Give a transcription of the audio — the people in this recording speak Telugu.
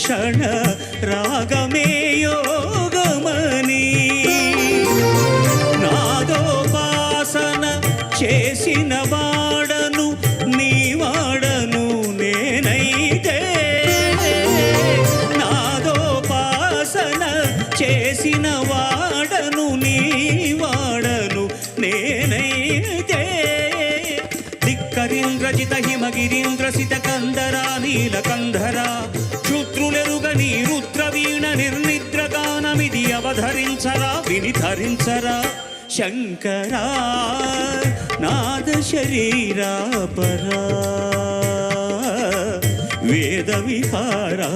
క్షణ రాగమే యోగమని నాదోపాసన చేసిన వాడను నీ వాడను నేనైతే నాదోపాసన చేసిన వాడను నీ వాడను నేనైతే ధిక్కరీంద్రజిత హిమగిరీంద్రసిత కందరా నీలకంధరా శూద్రులెరుగని రుద్రవీణ నిర్నిద్రగానమిది అవధరించరా వినిధరించరా శంకరా నాద శరీరా పరా వేద విహారా